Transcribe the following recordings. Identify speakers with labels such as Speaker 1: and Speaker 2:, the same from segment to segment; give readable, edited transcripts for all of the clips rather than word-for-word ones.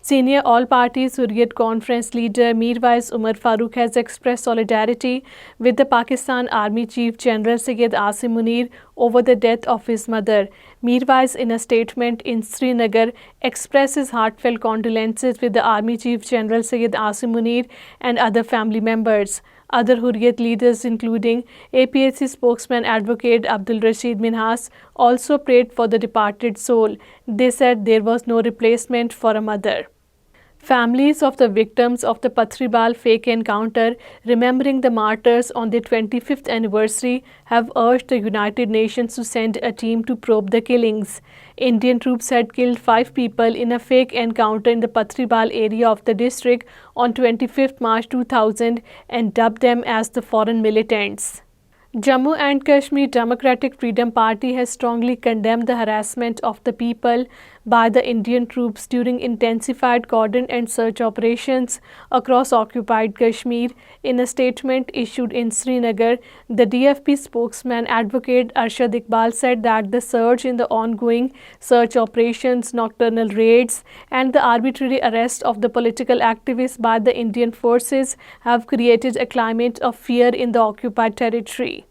Speaker 1: Senior all-party Hurriyat Conference leader Mirwais Umar Farooq has expressed solidarity with the Pakistan Army Chief General Syed Asim Munir over the death of his mother. Mirwais, in a statement in Srinagar, expresses heartfelt condolences with the Army Chief General Syed Asim Munir and other family members. Other Hurriyat leaders, including APHC spokesman Advocate Abdul Rashid Minhas, also prayed for the departed soul. They said there was no replacement for a mother. Families of the victims of the Pathribal fake encounter, remembering the martyrs on their 25th anniversary, have urged the United Nations to send a team to probe the killings. Indian troops had killed 5 people in a fake encounter in the Pathribal area of the district on 25th March 2000 and dubbed them as the foreign militants. Jammu and Kashmir Democratic Freedom Party has strongly condemned the harassment of the people by the Indian troops during intensified cordon and search operations across occupied Kashmir. In a statement issued in Srinagar, the DFP spokesman Advocate Arshad Iqbal said that the surge in the ongoing search operations, nocturnal raids, and the arbitrary arrest of the political activists by the Indian forces have created a climate of fear in the occupied territory.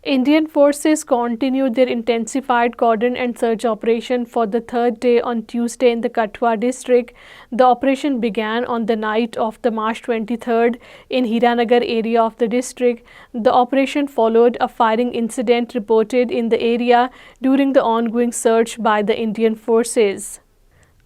Speaker 1: Indian forces continued their intensified cordon and search operation for the third day on Tuesday in the Kathua district. The operation began on the night of the March 23rd in Hiranagar area of the district. The operation followed a firing incident reported in the area during the ongoing search by the Indian forces.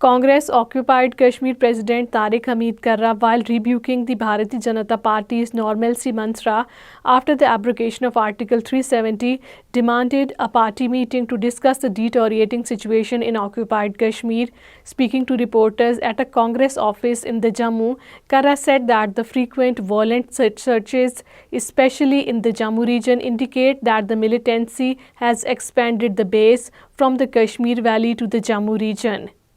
Speaker 1: Congress-occupied Kashmir President Tariq Hamid Karra, while rebuking the Bharatiya Janata Party's normalcy mantra after the abrogation of Article 370, demanded a party meeting to discuss the deteriorating situation in occupied Kashmir. Speaking to reporters at a Congress office in the Jammu, Karra said that the frequent violent searches, especially in the Jammu region, indicate that the militancy has expanded the base from the Kashmir Valley to the Jammu region.